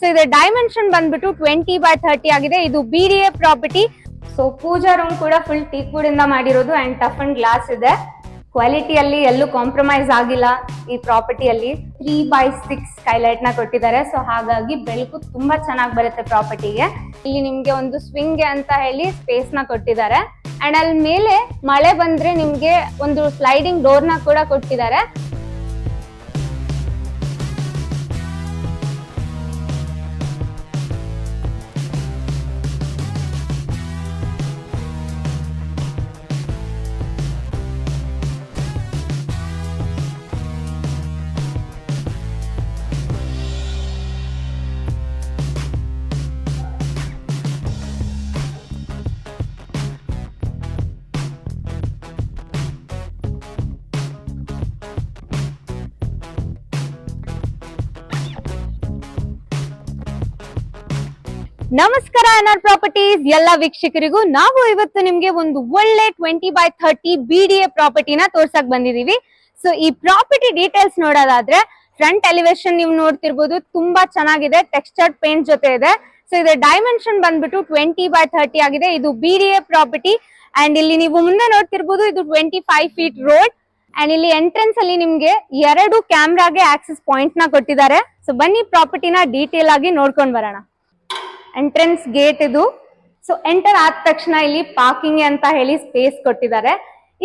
So ಇದು dimension ಬಂದ್ಬಿಟ್ಟು 20x30 ಆಗಿದೆ. ಇದು BDA ಪ್ರಾಪರ್ಟಿ. ಸೊ ಪೂಜಾ ರೂಮ್ ಕೂಡ ಫುಲ್ ಟೀಕ್ ವುಡ್ ಇಂದ ಮಾಡಿರೋದು ಅಂಡ್ ಟಫ್ ಅಂಡ್ ಗ್ಲಾಸ್ ಇದೆ. ಕ್ವಾಲಿಟಿಯಲ್ಲಿ ಎಲ್ಲೂ ಕಾಂಪ್ರಮೈಸ್ ಆಗಿಲ್ಲ. ಈ ಪ್ರಾಪರ್ಟಿಯಲ್ಲಿ 3x6 ಸ್ಕೈಲೈಟ್ ನ ಕೊಟ್ಟಿದ್ದಾರೆ. ಸೊ ಹಾಗಾಗಿ ಬೆಳಕು ತುಂಬಾ ಚೆನ್ನಾಗಿ ಬರುತ್ತೆ ಪ್ರಾಪರ್ಟಿಗೆ. ಇಲ್ಲಿ ನಿಮ್ಗೆ ಒಂದು ಸ್ವಿಂಗ್ ಅಂತ ಹೇಳಿ ಸ್ಪೇಸ್ ನ ಕೊಟ್ಟಿದ್ದಾರೆ ಅಂಡ್ ಅಲ್ಲಿ ಮೇಲೆ ಮಳೆ ಬಂದ್ರೆ ನಿಮ್ಗೆ ಒಂದು ಸ್ಲೈಡಿಂಗ್ ಡೋರ್ ನ ಕೂಡ ಕೊಟ್ಟಿದ್ದಾರೆ. ನಮಸ್ಕಾರ NR ಪ್ರಾಪರ್ಟೀಸ್ ಎಲ್ಲ ವೀಕ್ಷಕರಿಗೂ. ನಾವು ಇವತ್ತು ನಿಮ್ಗೆ ಒಂದು ಒಳ್ಳೆ 20x30 BDA ಪ್ರಾಪರ್ಟಿನ ತೋರ್ಸಕ್ ಬಂದಿದೀವಿ. ಸೊ ಈ ಪ್ರಾಪರ್ಟಿ ಡೀಟೇಲ್ಸ್ ನೋಡೋದಾದ್ರೆ ಫ್ರಂಟ್ ಎಲಿವೇಶನ್ ನೀವು ನೋಡ್ತಿರ್ಬೋದು, ತುಂಬಾ ಚೆನ್ನಾಗಿದೆ. ಟೆಕ್ಸ್ಚರ್ಡ್ ಪೇಂಟ್ ಜೊತೆ ಇದೆ. ಸೊ ಇದು ಡೈಮೆನ್ಷನ್ ಬಂದ್ಬಿಟ್ಟು 20x30 ಆಗಿದೆ. ಇದು BDA ಪ್ರಾಪರ್ಟಿ ಅಂಡ್ ಇಲ್ಲಿ ನೀವು ಮುಂದೆ ನೋಡ್ತಿರ್ಬೋದು, ಇದು 25 ಫೀಟ್ ರೋಡ್ ಅಂಡ್ ಇಲ್ಲಿ ಎಂಟ್ರೆನ್ಸ್ ಅಲ್ಲಿ ನಿಮ್ಗೆ 2 ಕ್ಯಾಮ್ರಾಗೆ ಆಕ್ಸೆಸ್ ಪಾಯಿಂಟ್ ನ ಕೊಟ್ಟಿದ್ದಾರೆ. ಸೊ ಬನ್ನಿ ಪ್ರಾಪರ್ಟಿನ ಡೀಟೇಲ್ ಆಗಿ ನೋಡ್ಕೊಂಡ್ ಬರೋಣ. ಎಂಟ್ರೆನ್ಸ್ ಗೇಟ್ ಇದು. ಸೊ ಎಂಟರ್ ಆದ ತಕ್ಷಣ ಇಲ್ಲಿ ಪಾರ್ಕಿಂಗ್ ಅಂತ ಹೇಳಿ ಸ್ಪೇಸ್ ಕೊಟ್ಟಿದ್ದಾರೆ.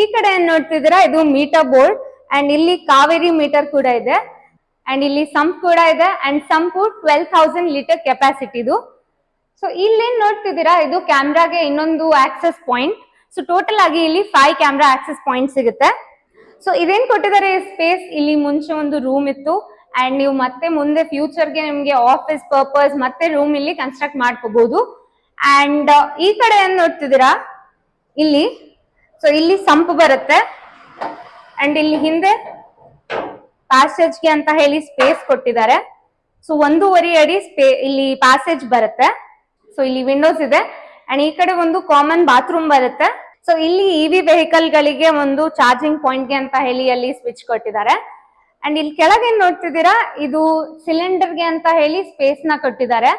ಈ ಕಡೆ ಏನ್ ನೋಡ್ತಿದ್ದೀರಾ, ಇದು ಮೀಟರ್ ಬೋರ್ಡ್ ಅಂಡ್ ಇಲ್ಲಿ ಕಾವೇರಿ ಮೀಟರ್ ಕೂಡ ಇದೆ ಅಂಡ್ ಇಲ್ಲಿ ಸಂಪ್ ಕೂಡ ಇದೆ ಅಂಡ್ ಸಂಪು 12,000 ಲೀಟರ್ ಕೆಪಾಸಿಟಿದು. ಸೊ ಇಲ್ಲೇನ್ ನೋಡ್ತಿದ್ದೀರಾ, ಇದು ಕ್ಯಾಮ್ರಾಗೆ ಇನ್ನೊಂದು ಆಕ್ಸೆಸ್ ಪಾಯಿಂಟ್. ಸೊ ಟೋಟಲ್ ಆಗಿ ಇಲ್ಲಿ 5 ಕ್ಯಾಮ್ರಾ ಆಕ್ಸೆಸ್ ಪಾಯಿಂಟ್ ಸಿಗುತ್ತೆ. ಸೊ ಇದೇನ್ ಕೊಟ್ಟಿದ್ದಾರೆ ಸ್ಪೇಸ್, ಇಲ್ಲಿ ಮುಂಚೆ ಒಂದು ರೂಮ್ ಇತ್ತು ಅಂಡ್ ನೀವು ಮತ್ತೆ ಮುಂದೆ ಫ್ಯೂಚರ್ಗೆ ನಿಮ್ಗೆ ಆಫೀಸ್ ಪರ್ಪಸ್ ಮತ್ತೆ ರೂಮ್ ಇಲ್ಲಿ ಕನ್ಸ್ಟ್ರಕ್ಟ್ ಮಾಡ್ಕೋಬಹುದು. ಅಂಡ್ ಈ ಕಡೆ ಏನ್ ನೋಡ್ತಿದ್ದೀರಾ, ಇಲ್ಲಿ ಸೊ ಇಲ್ಲಿ ಸಂಪ್ ಬರುತ್ತೆ ಅಂಡ್ ಇಲ್ಲಿ ಹಿಂದೆ ಪ್ಯಾಸೇಜ್ಗೆ ಅಂತ ಹೇಳಿ ಸ್ಪೇಸ್ ಕೊಟ್ಟಿದ್ದಾರೆ. ಸೊ 1.5 ಅಡಿ ಇಲ್ಲಿ ಪ್ಯಾಸೇಜ್ ಬರುತ್ತೆ. ಸೊ ಇಲ್ಲಿ ವಿಂಡೋಸ್ ಇದೆ ಅಂಡ್ ಈ ಕಡೆ ಒಂದು ಕಾಮನ್ ಬಾತ್ರೂಮ್ ಬರುತ್ತೆ. ಸೊ ಇಲ್ಲಿ EV ವೆಹಿಕಲ್ ಗಳಿಗೆ ಒಂದು ಚಾರ್ಜಿಂಗ್ ಪಾಯಿಂಟ್ ಗೆ ಅಂತ ಹೇಳಿ ಅಲ್ಲಿ ಸ್ವಿಚ್ ಕೊಟ್ಟಿದ್ದಾರೆ. ಅಂಡ್ ಇಲ್ಲಿ ಕೆಳಗೆ ಏನ್ ನೋಡ್ತಿದ್ದೀರಾ, ಇದು ಸಿಲಿಂಡರ್ ಗೆ ಅಂತ ಹೇಳಿ ಸ್ಪೇಸ್ ನ ಕೊಟ್ಟಿದ್ದಾರೆ.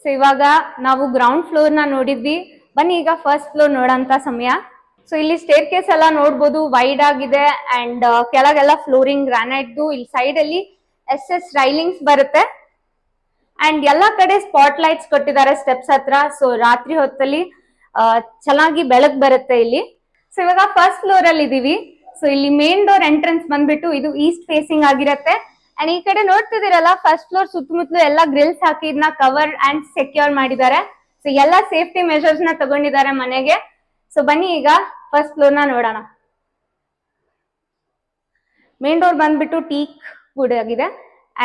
ಸೊ ಇವಾಗ ನಾವು ಗ್ರೌಂಡ್ ಫ್ಲೋರ್ ನ ನೋಡಿದ್ವಿ, ಬನ್ನಿ ಈಗ ಫಸ್ಟ್ ಫ್ಲೋರ್ ನೋಡಂತ ಸಮಯ. ಸೊ ಇಲ್ಲಿ ಸ್ಟೇರ್ ಕೇಸ್ ಎಲ್ಲ ನೋಡ್ಬೋದು, ವೈಡ್ ಆಗಿದೆ ಅಂಡ್ ಕೆಳಗೆಲ್ಲ ಫ್ಲೋರಿಂಗ್ ಗ್ರಾನೈಟ್. ಇಲ್ಲಿ ಸೈಡ್ ಅಲ್ಲಿ SS ರೈಲಿಂಗ್ಸ್ ಬರುತ್ತೆ ಅಂಡ್ ಎಲ್ಲಾ ಕಡೆ ಸ್ಪಾಟ್ ಲೈಟ್ಸ್ ಕೊಟ್ಟಿದ್ದಾರೆ ಸ್ಟೆಪ್ಸ್ ಹತ್ರ. ಸೊ ರಾತ್ರಿ ಹೊತ್ತಲ್ಲಿ ಚೆನ್ನಾಗಿ ಬೆಳಕು ಬರುತ್ತೆ ಇಲ್ಲಿ. ಸೊ ಇವಾಗ ಫಸ್ಟ್ ಫ್ಲೋರ್ ಅಲ್ಲಿ ಇದೀವಿ. ಸೊ ಇಲ್ಲಿ ಮೇನ್ ಡೋರ್ ಎಂಟ್ರೆನ್ಸ್ ಬಂದ್ಬಿಟ್ಟು ಇದು ಈಸ್ಟ್ ಫೇಸಿಂಗ್ ಆಗಿರುತ್ತೆ ಅಂಡ್ ಈ ಕಡೆ ನೋಡ್ತಿದ್ದೀರಲ್ಲ, ಫಸ್ಟ್ ಫ್ಲೋರ್ ಸುತ್ತಮುತ್ತಲು ಎಲ್ಲ ಗ್ರಿಲ್ಸ್ ಹಾಕಿ ಇದನ್ನ ಕವರ್ ಅಂಡ್ ಸೆಕ್ಯೂರ್ ಮಾಡಿದ್ದಾರೆ. ಸೊ ಎಲ್ಲ ಸೇಫ್ಟಿ ಮೆಷರ್ಸ್ ನ ತಗೊಂಡಿದ್ದಾರೆ ಮನೆಗೆ. ಸೊ ಬನ್ನಿ ಈಗ ಫಸ್ಟ್ ಫ್ಲೋರ್ ನ ನೋಡೋಣ. ಮೇನ್ ಡೋರ್ ಬಂದ್ಬಿಟ್ಟು ಟೀಕ್ ವುಡ್ ಆಗಿದೆ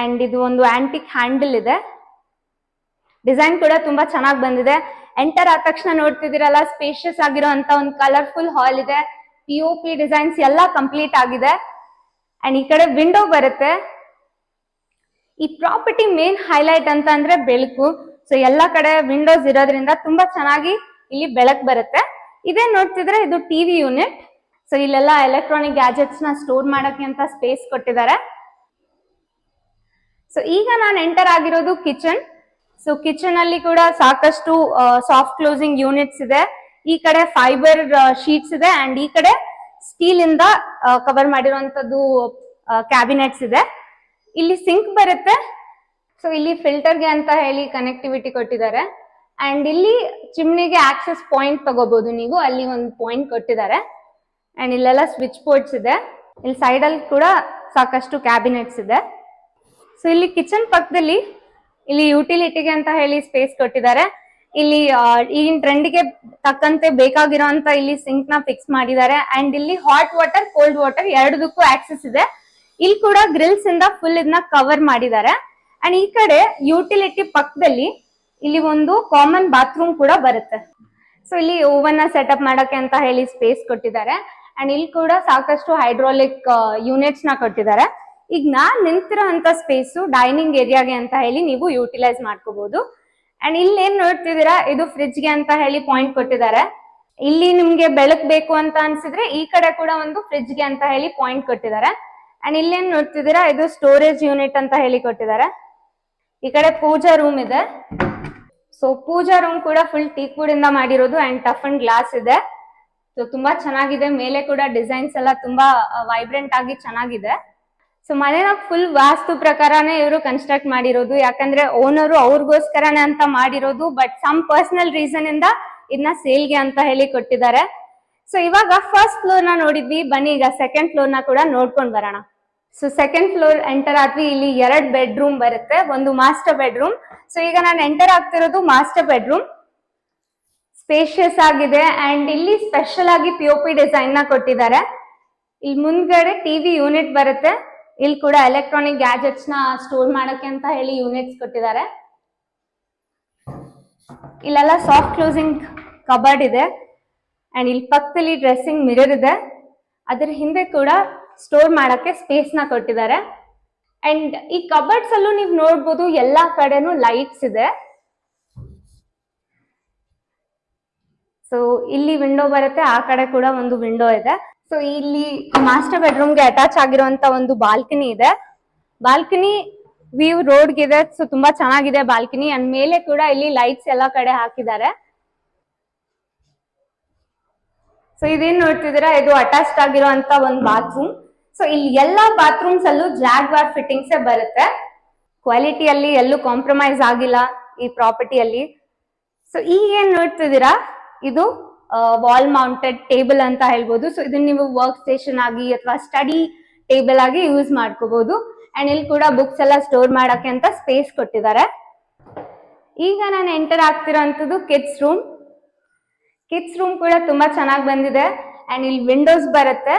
ಅಂಡ್ ಇದು ಒಂದು ಆಂಟಿಕ್ ಹ್ಯಾಂಡಲ್ ಇದೆ. ಡಿಸೈನ್ ಕೂಡ ತುಂಬಾ ಚೆನ್ನಾಗಿ ಬಂದಿದೆ. ಎಂಟರ್ ಆದ ತಕ್ಷಣ ನೋಡ್ತಿದ್ದೀರಲ್ಲ, ಸ್ಪೇಷಿಯಸ್ ಆಗಿರುವಂತ ಒಂದು ಕಲರ್ಫುಲ್ ಹಾಲ್ ಇದೆ. POP ಡಿಸೈನ್ಸ್ ಎಲ್ಲ ಕಂಪ್ಲೀಟ್ ಆಗಿದೆ ಅಂಡ್ ಈ ಕಡೆ ವಿಂಡೋ ಬರುತ್ತೆ. ಈ ಪ್ರಾಪರ್ಟಿ ಮೇನ್ ಹೈಲೈಟ್ ಅಂತ ಅಂದ್ರೆ ಬೆಳಕು. ಸೊ ಎಲ್ಲಾ ಕಡೆ ವಿಂಡೋಸ್ ಇರೋದ್ರಿಂದ ತುಂಬಾ ಚೆನ್ನಾಗಿ ಇಲ್ಲಿ ಬೆಳಕು ಬರುತ್ತೆ. ಇದೇ ನೋಡ್ತಿದ್ರೆ ಇದು TV ಯೂನಿಟ್. ಸೊ ಇಲ್ಲೆಲ್ಲ ಎಲೆಕ್ಟ್ರಾನಿಕ್ ಗ್ಯಾಜೆಟ್ಸ್ ನ ಸ್ಟೋರ್ ಮಾಡಕ್ಕೆ ಅಂತ ಸ್ಪೇಸ್ ಕೊಟ್ಟಿದ್ದಾರೆ. ಸೊ ಈಗ ನಾನು ಎಂಟರ್ ಆಗಿರೋದು ಕಿಚನ್. ಸೊ ಕಿಚನ್ ಅಲ್ಲಿ ಕೂಡ ಸಾಕಷ್ಟು ಸಾಫ್ಟ್ ಕ್ಲೋಸಿಂಗ್ ಯೂನಿಟ್ಸ್ ಇದೆ. ಈ ಕಡೆ ಫೈಬರ್ ಶೀಟ್ಸ್ ಇದೆ ಅಂಡ್ ಈ ಕಡೆ ಸ್ಟೀಲ್ ಇಂದ ಕವರ್ ಮಾಡಿರುವಂತದ್ದು ಕ್ಯಾಬಿನೆಟ್ಸ್ ಇದೆ. ಇಲ್ಲಿ ಸಿಂಕ್ ಬರುತ್ತೆ. ಸೊ ಇಲ್ಲಿ ಫಿಲ್ಟರ್ಗೆ ಅಂತ ಹೇಳಿ ಕನೆಕ್ಟಿವಿಟಿ ಕೊಟ್ಟಿದ್ದಾರೆ ಅಂಡ್ ಇಲ್ಲಿ ಚಿಮ್ನಿಗೆ ಆಕ್ಸೆಸ್ ಪಾಯಿಂಟ್ ತಗೋಬಹುದು ನೀವು, ಅಲ್ಲಿ ಒಂದು ಪಾಯಿಂಟ್ ಕೊಟ್ಟಿದ್ದಾರೆ ಅಂಡ್ ಇಲ್ಲೆಲ್ಲ ಸ್ವಿಚ್ ಬೋರ್ಡ್ಸ್ ಇದೆ. ಇಲ್ಲಿ ಸೈಡ್ ಅಲ್ಲಿ ಕೂಡ ಸಾಕಷ್ಟು ಕ್ಯಾಬಿನೆಟ್ಸ್ ಇದೆ. ಸೊ ಇಲ್ಲಿ ಕಿಚನ್ ಪಕ್ಕದಲ್ಲಿ ಇಲ್ಲಿ ಯುಟಿಲಿಟಿಗೆ ಅಂತ ಹೇಳಿ ಸ್ಪೇಸ್ ಕೊಟ್ಟಿದ್ದಾರೆ. ಇಲ್ಲಿ ಈಗಿನ ಟ್ರೆಂಡ್ಗೆ ತಕ್ಕಂತೆ ಬೇಕಾಗಿರೋಂತ ಇಲ್ಲಿ ಸಿಂಕ್ ನ ಫಿಕ್ಸ್ ಮಾಡಿದ್ದಾರೆ ಅಂಡ್ ಇಲ್ಲಿ ಹಾಟ್ ವಾಟರ್ ಕೋಲ್ಡ್ ವಾಟರ್ ಎರಡಕ್ಕೂ ಆಕ್ಸೆಸ್ ಇದೆ. ಇಲ್ಲಿ ಕೂಡ ಗ್ರಿಲ್ಸ್ ಇಂದ ಫುಲ್ ಇದನ್ನ ಕವರ್ ಮಾಡಿದ್ದಾರೆ ಅಂಡ್ ಈ ಕಡೆ ಯುಟಿಲಿಟಿ ಪಕ್ಕದಲ್ಲಿ ಇಲ್ಲಿ ಒಂದು ಕಾಮನ್ ಬಾತ್ರೂಮ್ ಕೂಡ ಬರುತ್ತೆ. ಸೊ ಇಲ್ಲಿ ಓವನ್ ನ ಸೆಟಪ್ ಮಾಡಕ್ಕೆ ಅಂತ ಹೇಳಿ ಸ್ಪೇಸ್ ಕೊಟ್ಟಿದ್ದಾರೆ ಅಂಡ್ ಇಲ್ಲಿ ಕೂಡ ಸಾಕಷ್ಟು ಹೈಡ್ರಾಲಿಕ್ ಯೂನಿಟ್ಸ್ ನ ಕೊಟ್ಟಿದ್ದಾರೆ. ಈಗ ನಾನ್ ನಿಂತಿರೋ ಅಂತ ಸ್ಪೇಸ್ ಡೈನಿಂಗ್ ಏರಿಯಾಗೆ ಅಂತ ಹೇಳಿ ನೀವು ಯೂಟಿಲೈಸ್ ಮಾಡ್ಕೋಬಹುದು. ಅಂಡ್ ಇಲ್ಲಿ ಏನ್ ನೋಡ್ತಿದ್ದೀರಾ, ಇದು ಫ್ರಿಜ್ ಗೆ ಅಂತ ಹೇಳಿ ಪಾಯಿಂಟ್ ಕೊಟ್ಟಿದ್ದಾರೆ. ಇಲ್ಲಿ ನಿಮ್ಗೆ ಬೆಳಕು ಬೇಕು ಅಂತ ಅನ್ಸಿದ್ರೆ ಈ ಕಡೆ ಕೂಡ ಒಂದು ಫ್ರಿಜ್ ಗೆ ಅಂತ ಹೇಳಿ ಪಾಯಿಂಟ್ ಕೊಟ್ಟಿದ್ದಾರೆ. ಅಂಡ್ ಇಲ್ಲೇನ್ ನೋಡ್ತಿದ್ದೀರಾ, ಇದು ಸ್ಟೋರೇಜ್ ಯೂನಿಟ್ ಅಂತ ಹೇಳಿ ಕೊಟ್ಟಿದ್ದಾರೆ. ಈ ಕಡೆ ಪೂಜಾ ರೂಮ್ ಇದೆ. ಸೊ ಪೂಜಾ ರೂಮ್ ಕೂಡ ಫುಲ್ ಟೀಕ್ ವುಡ್ ಇಂದ ಮಾಡಿರೋದು ಅಂಡ್ ಟಫ್ ಅಂಡ್ ಗ್ಲಾಸ್ ಇದೆ. ಸೊ ತುಂಬಾ ಚೆನ್ನಾಗಿದೆ. ಮೇಲೆ ಕೂಡ ಡಿಸೈನ್ಸ್ ಎಲ್ಲ ತುಂಬಾ ವೈಬ್ರೆಂಟ್ ಆಗಿ ಚೆನ್ನಾಗಿದೆ. ಸೊ ಮನೆನ ಫುಲ್ ವಾಸ್ತು ಪ್ರಕಾರನೇ ಇವರು ಕನ್ಸ್ಟ್ರಕ್ಟ್ ಮಾಡಿರೋದು. ಯಾಕಂದ್ರೆ ಓನರು ಅವ್ರಿಗೋಸ್ಕರನೇ ಅಂತ ಮಾಡಿರೋದು. ಬಟ್ ಸಮ್ ಪರ್ಸನಲ್ ರೀಸನ್ ಇಂದ ಇದನ್ನ ಸೇಲ್ಗೆ ಅಂತ ಹೇಳಿ ಕೊಟ್ಟಿದ್ದಾರೆ. ಸೊ ಇವಾಗ ಫಸ್ಟ್ ಫ್ಲೋರ್ ನ ನೋಡಿದ್ವಿ. ಬನ್ನಿ ಈಗ ಸೆಕೆಂಡ್ ಫ್ಲೋರ್ ನ ಕೂಡ ನೋಡ್ಕೊಂಡ್ ಬರೋಣ. ಸೊ ಸೆಕೆಂಡ್ ಫ್ಲೋರ್ ಎಂಟರ್ ಆದ್ವಿ. ಇಲ್ಲಿ 2 ಬೆಡ್ರೂಮ್ ಬರುತ್ತೆ, ಒಂದು ಮಾಸ್ಟರ್ ಬೆಡ್ರೂಮ್. ಸೊ ಈಗ ನಾನು ಎಂಟರ್ ಆಗ್ತಿರೋದು ಮಾಸ್ಟರ್ ಬೆಡ್ರೂಮ್. ಸ್ಪೇಷಿಯಸ್ ಆಗಿದೆ ಅಂಡ್ ಇಲ್ಲಿ ಸ್ಪೆಷಲ್ ಆಗಿ POP ಡಿಸೈನ್ ನ ಕೊಟ್ಟಿದ್ದಾರೆ. ಇಲ್ಲಿ ಮುಂದ್ಗಡೆ ಟಿವಿ ಯೂನಿಟ್ ಬರುತ್ತೆ. ಇಲ್ಲಿ ಕೂಡ ಎಲೆಕ್ಟ್ರಾನಿಕ್ ಗ್ಯಾಜೆಟ್ಸ್ ನ ಸ್ಟೋರ್ ಮಾಡಕ್ಕೆ ಅಂತ ಹೇಳಿ ಯೂನಿಟ್ಸ್ ಕೊಟ್ಟಿದ್ದಾರೆ. ಇಲ್ಲೆಲ್ಲ ಸಾಫ್ಟ್ ಕ್ಲೋಸಿಂಗ್ ಕಬರ್ಡ್ ಇದೆ ಅಂಡ್ ಇಲ್ಲಿ ಪಕ್ಕದಲ್ಲಿ ಡ್ರೆಸ್ಸಿಂಗ್ ಮಿರರ್ ಇದೆ. ಅದ್ರ ಹಿಂದೆ ಕೂಡ ಸ್ಟೋರ್ ಮಾಡಕ್ಕೆ ಸ್ಪೇಸ್ ನ ಕೊಟ್ಟಿದ್ದಾರೆ. ಅಂಡ್ ಈ ಕಬರ್ಡ್ಸ್ ಅಲ್ಲೂ ನೀವು ನೋಡ್ಬೋದು ಎಲ್ಲಾ ಕಡೆನೂ ಲೈಟ್ಸ್ ಇದೆ. ಸೊ ಇಲ್ಲಿ ವಿಂಡೋ ಬರುತ್ತೆ, ಆ ಕಡೆ ಕೂಡ ಒಂದು ವಿಂಡೋ ಇದೆ. ಸೊ ಇಲ್ಲಿ ಮಾಸ್ಟರ್ ಬೆಡ್ರೂಮ್ಗೆ ಅಟ್ಯಾಚ್ ಆಗಿರುವಂತ ಒಂದು ಬಾಲ್ಕನಿ ಇದೆ. ಬಾಲ್ಕನಿ ವ್ಯೂ ರೋಡ್ಗೆ ಇದೆ. ಸೊ ತುಂಬಾ ಚೆನ್ನಾಗಿದೆ ಬಾಲ್ಕನಿ. ಅಂಡ್ ಮೇಲೆ ಕೂಡ ಇಲ್ಲಿ ಲೈಟ್ಸ್ ಎಲ್ಲ ಕಡೆ ಹಾಕಿದ್ದಾರೆ. ಸೊ ಇದೇನ್ ನೋಡ್ತಿದ್ದೀರಾ, ಇದು ಅಟ್ಯಾಚ್ಡ್ ಆಗಿರುವಂತ ಒಂದು ಬಾತ್ರೂಮ್. ಸೊ ಇಲ್ಲಿ ಎಲ್ಲಾ ಬಾತ್ರೂಮ್ಸ್ ಅಲ್ಲೂ ಜಾಗ್ವಾರ್ ಫಿಟ್ಟಿಂಗ್ಸ್ ಬರುತ್ತೆ. ಕ್ವಾಲಿಟಿಯಲ್ಲಿ ಎಲ್ಲೂ ಕಾಂಪ್ರಮೈಸ್ ಆಗಿಲ್ಲ ಈ ಪ್ರಾಪರ್ಟಿಯಲ್ಲಿ. ಸೊ ಈಗ ಏನ್ ನೋಡ್ತಿದ್ದೀರಾ, ಇದು ವಾಲ್ ಮೌಂಟೆಡ್ ಟೇಬಲ್ ಅಂತ ಹೇಳ್ಬೋದು. ಸೊ ಇದನ್ನ ನೀವು ವರ್ಕ್ ಸ್ಟೇಷನ್ ಆಗಿ ಅಥವಾ ಸ್ಟಡಿ ಟೇಬಲ್ ಆಗಿ ಯೂಸ್ ಮಾಡ್ಕೋಬಹುದು. ಅಂಡ್ ಇಲ್ಲಿ ಕೂಡ ಬುಕ್ಸ್ ಎಲ್ಲ ಸ್ಟೋರ್ ಮಾಡಕ್ಕೆ ಅಂತ ಸ್ಪೇಸ್ ಕೊಟ್ಟಿದ್ದಾರೆ. ಈಗ ನಾನು ಎಂಟರ್ ಆಗ್ತಿರೋಂಥದ್ದು ಕಿಡ್ಸ್ ರೂಮ್. ಕಿಡ್ಸ್ ರೂಮ್ ಕೂಡ ತುಂಬಾ ಚೆನ್ನಾಗಿ ಬಂದಿದೆ ಅಂಡ್ ಇಲ್ಲಿ ವಿಂಡೋಸ್ ಬರುತ್ತೆ.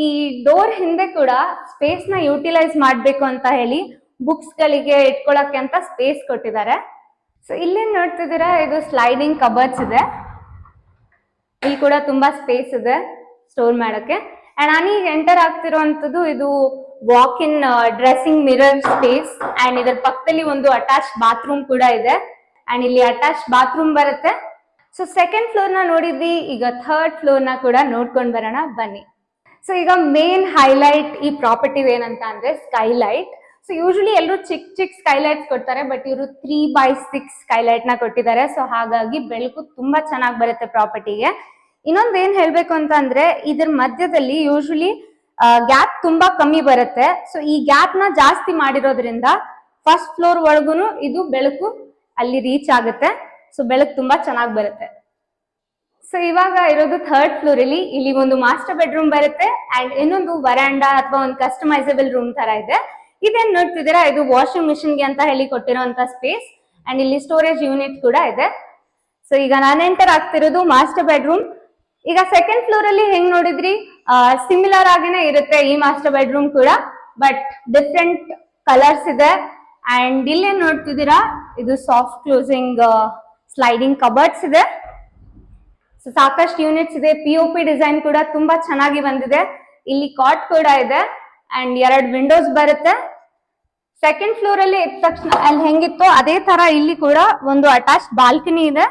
ಈ ಡೋರ್ ಹಿಂದೆ ಕೂಡ ಸ್ಪೇಸ್ ನ ಯೂಟಿಲೈಸ್ ಮಾಡ್ಬೇಕು ಅಂತ ಹೇಳಿ ಬುಕ್ಸ್ ಗಳಿಗೆ ಇಟ್ಕೊಳಕ್ಕೆ ಅಂತ ಸ್ಪೇಸ್ ಕೊಟ್ಟಿದ್ದಾರೆ. ಸೊ ಇಲ್ಲೇನ್ ನೋಡ್ತಿದ್ದೀರಾ, ಇದು ಸ್ಲೈಡಿಂಗ್ ಕಬರ್ಡ್ಸ್ ಇದೆ. ಇಲ್ಲಿ ಕೂಡ ತುಂಬಾ ಸ್ಪೇಸ್ ಇದೆ ಸ್ಟೋರ್ ಮಾಡಕ್ಕೆ. ಅಂಡ್ ನಾನೀಗ ಎಂಟರ್ ಆಗ್ತಿರುವಂತದ್ದು ಇದು walk in dressing mirror space and ಇದರ ಪಕ್ಕದಲ್ಲಿ ಒಂದು ಅಟ್ಯಾಚ್ ಬಾತ್ರೂಮ್ ಕೂಡ ಇದೆ. ಅಂಡ್ ಇಲ್ಲಿ ಅಟ್ಯಾಚ್ ಬಾತ್ರೂಮ್ ಬರುತ್ತೆ. ಸೊ ಸೆಕೆಂಡ್ ಫ್ಲೋರ್ ನ ನೋಡಿದ್ವಿ. ಈಗ ಥರ್ಡ್ ಫ್ಲೋರ್ ನ ಕೂಡ ನೋಡ್ಕೊಂಡ್ ಬರೋಣ ಬನ್ನಿ. ಸೊ ಈಗ ಮೇನ್ ಹೈಲೈಟ್ ಈ ಪ್ರಾಪರ್ಟಿ ಏನಂತ ಅಂದ್ರೆ ಸ್ಕೈಲೈಟ್. ಸೊ ಯೂಶಲಿ ಎಲ್ಲರೂ ಚಿಕ್ಕ ಚಿಕ್ಕ ಸ್ಕೈಲೈಟ್ಸ್ ಕೊಡ್ತಾರೆ, ಬಟ್ ಇವರು 3x6 ಸ್ಕೈಲೈಟ್ ನ ಕೊಟ್ಟಿದ್ದಾರೆ. ಸೊ ಹಾಗಾಗಿ ಬೆಳಕು ತುಂಬಾ ಚೆನ್ನಾಗಿ ಬರುತ್ತೆ ಪ್ರಾಪರ್ಟಿಗೆ. ಇನ್ನೊಂದ್ ಏನ್ ಹೇಳ್ಬೇಕು ಅಂತ ಅಂದ್ರೆ ಇದ್ರ ಮಧ್ಯದಲ್ಲಿ ಯೂಶಲಿ ಗ್ಯಾಪ್ ತುಂಬಾ ಕಮ್ಮಿ ಬರುತ್ತೆ. ಸೊ ಈ ಗ್ಯಾಪ್ ನ ಜಾಸ್ತಿ ಮಾಡಿರೋದ್ರಿಂದ ಫಸ್ಟ್ ಫ್ಲೋರ್ ಒಳಗುನು ಇದು ಬೆಳಕು ಅಲ್ಲಿ ರೀಚ್ ಆಗುತ್ತೆ. ಸೊ ಬೆಳಕು ತುಂಬಾ ಚೆನ್ನಾಗಿ ಬರುತ್ತೆ. ಸೊ ಇವಾಗ ಇರೋದು ಥರ್ಡ್ ಫ್ಲೋರ್ ಅಲ್ಲಿ. ಇಲ್ಲಿ ಒಂದು ಮಾಸ್ಟರ್ ಬೆಡ್ರೂಮ್ ಬರುತ್ತೆ ಅಂಡ್ ಇನ್ನೊಂದು ವರಾಂಡಾ ಅಥವಾ ಒಂದು ಕಸ್ಟಮೈಸಬಲ್ ರೂಮ್ ತರ ಇದೆ. ಇದೇನ್ ನೋಡ್ತಿದ್ದೀರಾ, ಇದು ವಾಷಿಂಗ್ ಮಿಷಿನ್ ಗೆ ಅಂತ ಹೇಳಿ ಕೊಟ್ಟಿರೋಂತ ಸ್ಪೇಸ್ ಅಂಡ್ ಇಲ್ಲಿ ಸ್ಟೋರೇಜ್ ಯೂನಿಟ್ ಕೂಡ ಇದೆ. ಸೊ ಈಗ ನಾನು ಎಂಟರ್ ಆಗ್ತಿರೋದು ಮಾಸ್ಟರ್ ಬೆಡ್ರೂಮ್. ಈಗ ಸೆಕೆಂಡ್ ಫ್ಲೋರ್ ಅಲ್ಲಿ ಹೆಂಗ್ ನೋಡಿದ್ರಿ, ಸಿಮಿಲರ್ ಆಗಿನೇ ಇರುತ್ತೆ ಈ ಮಾಸ್ಟರ್ ಬೆಡ್ರೂಮ್ ಕೂಡ, ಬಟ್ ಡಿಫ್ರೆಂಟ್ ಕಲರ್ಸ್ ಇದೆ. ಅಂಡ್ ಇಲ್ಲೇನ್ ನೋಡ್ತಿದ್ದೀರಾ, ಇದು ಸಾಫ್ಟ್ ಕ್ಲೋಸಿಂಗ್ ಸ್ಲೈಡಿಂಗ್ ಕಬರ್ಡ್ಸ್ ಇದೆ. ಸೊ ಸಾಕಷ್ಟು ಯೂನಿಟ್ಸ್ ಇದೆ. POP ಡಿಸೈನ್ ಕೂಡ ತುಂಬಾ ಚೆನ್ನಾಗಿ ಬಂದಿದೆ. ಇಲ್ಲಿ ಕಾಟ್ ಕೂಡ ಇದೆ ಅಂಡ್ 2 ವಿಂಡೋಸ್ ಬರುತ್ತೆ. ಸೆಕೆಂಡ್ ಫ್ಲೋರ್ ಅಲ್ಲಿ ಇದ್ದ ತಕ್ಷಣ ಅಲ್ಲಿ ಹೆಂಗಿತ್ತು ಅದೇ ತರ ಇಲ್ಲಿ ಕೂಡ ಒಂದು ಅಟ್ಯಾಚ್ ಬಾಲ್ಕನಿ ಇದೆ.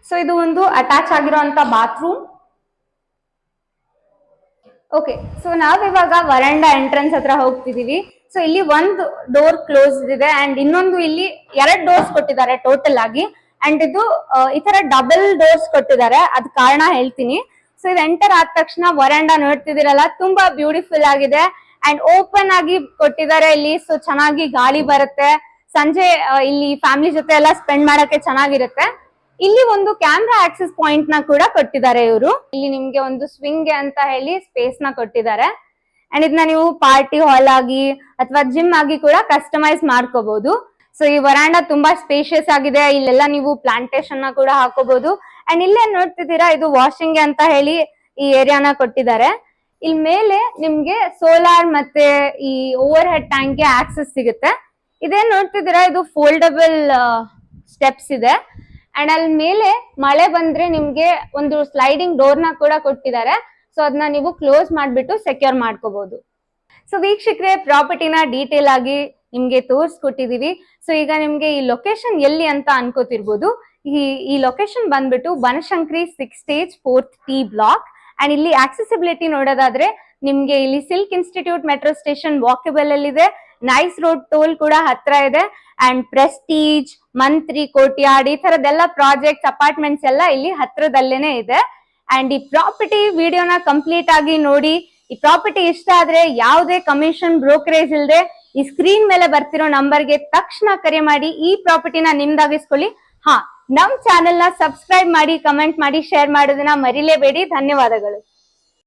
ಸೊ ಇದು ಒಂದು ಅಟ್ಯಾಚ್ ಆಗಿರುವಂತ ಬಾತ್ರೂಮ್. ಓಕೆ, ಸೊ ನಾವಿವಾಗ ವರಾಂಡಾ ಎಂಟ್ರೆನ್ಸ್ ಹತ್ರ ಹೋಗ್ತಿದೀವಿ. ಸೊ ಇಲ್ಲಿ ಒಂದು ಡೋರ್ ಕ್ಲೋಸ್ ಇದೆ ಅಂಡ್ ಇನ್ನೊಂದು ಇಲ್ಲಿ 2 ಡೋರ್ಸ್ ಕೊಟ್ಟಿದ್ದಾರೆ ಟೋಟಲ್ ಆಗಿ. ಅಂಡ್ ಇದು ಈ ತರ ಡಬಲ್ ಡೋರ್ಸ್ ಕೊಟ್ಟಿದ್ದಾರೆ. ಅದ್ ಕಾರಣ ಹೇಳ್ತೀನಿ. ಸೊ ಇದು ಎಂಟರ್ ಆದ ತಕ್ಷಣ ವರಾಂಡಾ ನೋಡ್ತಿದಿರಲ್ಲ, ತುಂಬಾ ಬ್ಯೂಟಿಫುಲ್ ಆಗಿದೆ ಅಂಡ್ ಓಪನ್ ಆಗಿ ಕೊಟ್ಟಿದ್ದಾರೆ ಇಲ್ಲಿ. ಸೊ ಚೆನ್ನಾಗಿ ಗಾಳಿ ಬರುತ್ತೆ. ಸಂಜೆ ಇಲ್ಲಿ ಫ್ಯಾಮಿಲಿ ಜೊತೆ ಎಲ್ಲ ಸ್ಪೆಂಡ್ ಮಾಡಕ್ಕೆ ಚೆನ್ನಾಗಿರುತ್ತೆ. ಇಲ್ಲಿ ಒಂದು ಕ್ಯಾಮ್ರಾ ಆಕ್ಸೆಸ್ ಪಾಯಿಂಟ್ ನ ಕೂಡ ಕೊಟ್ಟಿದ್ದಾರೆ ಇವರು. ಇಲ್ಲಿ ನಿಮ್ಗೆ ಒಂದು ಸ್ವಿಂಗ್ ಅಂತ ಹೇಳಿ ಸ್ಪೇಸ್ ನ ಕೊಟ್ಟಿದ್ದಾರೆ ಅಂಡ್ ಇದನ್ನ ನೀವು ಪಾರ್ಟಿ ಹಾಲ್ ಆಗಿ ಅಥವಾ ಜಿಮ್ ಆಗಿ ಕೂಡ ಕಸ್ಟಮೈಸ್ ಮಾಡ್ಕೋಬಹುದು. ಸೊ ಈ ವರಾಂಡಾ ತುಂಬಾ ಸ್ಪೇಷಿಯಸ್ ಆಗಿದೆ. ಇಲ್ಲೆಲ್ಲ ನೀವು ಪ್ಲಾಂಟೇಶನ್ ನ ಕೂಡ ಹಾಕೋಬಹುದು. ಅಂಡ್ ಇಲ್ಲೇ ನೋಡ್ತಿದ್ದೀರಾ, ಇದು ವಾಷಿಂಗ್ ಅಂತ ಹೇಳಿ ಈ ಏರಿಯಾನ ಕೊಟ್ಟಿದ್ದಾರೆ. ಇಲ್ಲಿ ಮೇಲೆ ನಿಮ್ಗೆ ಸೋಲಾರ್ ಮತ್ತೆ ಈ ಓವರ್ ಹೆಡ್ ಟ್ಯಾಂಕ್ ಗೆ ಆಕ್ಸೆಸ್ ಸಿಗುತ್ತೆ. ಇದೇನ್ ನೋಡ್ತಿದ್ದೀರಾ, ಇದು ಫೋಲ್ಡಬಲ್ ಸ್ಟೆಪ್ಸ್ ಇದೆ ಅಂಡ್ ಅಲ್ಲಿ ಮೇಲೆ ಮಳೆ ಬಂದ್ರೆ ನಿಮ್ಗೆ ಒಂದು ಸ್ಲೈಡಿಂಗ್ ಡೋರ್ ನ ಕೂಡ ಕೊಟ್ಟಿದ್ದಾರೆ. ಸೊ ಅದನ್ನ ನೀವು ಕ್ಲೋಸ್ ಮಾಡ್ಬಿಟ್ಟು ಸೆಕ್ಯೂರ್ ಮಾಡ್ಕೋಬಹುದು. ಸೊ ವೀಕ್ಷಕರೇ, ಪ್ರಾಪರ್ಟಿನ ಡೀಟೇಲ್ ಆಗಿ ನಿಮ್ಗೆ ತೋರಿಸ್ಕೊಟ್ಟಿದೀವಿ. ಸೊ ಈಗ ನಿಮ್ಗೆ ಈ ಲೊಕೇಶನ್ ಎಲ್ಲಿ ಅಂತ ಅನ್ಕೋತಿರ್ಬೋದು. ಈ ಲೊಕೇಶನ್ ಬಂದ್ಬಿಟ್ಟು Banashankari 6 stage 4th T block. And ಇಲ್ಲಿ ಆಕ್ಸೆಸಿಬಿಲಿಟಿ ನೋಡೋದಾದ್ರೆ ನಿಮ್ಗೆ ಇಲ್ಲಿ silk institute metro station walkable ಅಲ್ಲಿ ಇದೆ. ನೈಸ್ ರೋಡ್ ಟೋಲ್ ಕೂಡ ಹತ್ರ ಇದೆ ಅಂಡ್ ಪ್ರೆಸ್ಟೀಜ್, ಮಂತ್ರಿ, ಕೋಟ್ಯಾಡ್ ಈ ತರದೆಲ್ಲ ಪ್ರಾಜೆಕ್ಟ್ಸ್, ಅಪಾರ್ಟ್ಮೆಂಟ್ಸ್ ಎಲ್ಲ ಇಲ್ಲಿ ಹತ್ರದಲ್ಲೇನೆ ಇದೆ. ಅಂಡ್ ಈ ಪ್ರಾಪರ್ಟಿ ವಿಡಿಯೋನ ಕಂಪ್ಲೀಟ್ ಆಗಿ ನೋಡಿ. ಈ ಪ್ರಾಪರ್ಟಿ ಇಷ್ಟ ಆದ್ರೆ ಯಾವುದೇ ಕಮಿಷನ್, ಬ್ರೋಕರೇಜ್ ಇಲ್ಲದೆ ಈ ಸ್ಕ್ರೀನ್ ಮೇಲೆ ಬರ್ತಿರೋ ನಂಬರ್ಗೆ ತಕ್ಷಣ ಕರೆ ಮಾಡಿ ಈ ಪ್ರಾಪರ್ಟಿನ ನಿಮ್ದಾಗಿಸ್ಕೊಳ್ಳಿ. ನಮ್ ಚಾನೆಲ್ ನ ಸಬ್ಸ್ಕ್ರೈಬ್ ಮಾಡಿ, ಕಮೆಂಟ್ ಮಾಡಿ, ಶೇರ್ ಮಾಡೋದನ್ನ ಮರಿಲೇಬೇಡಿ. ಧನ್ಯವಾದಗಳು.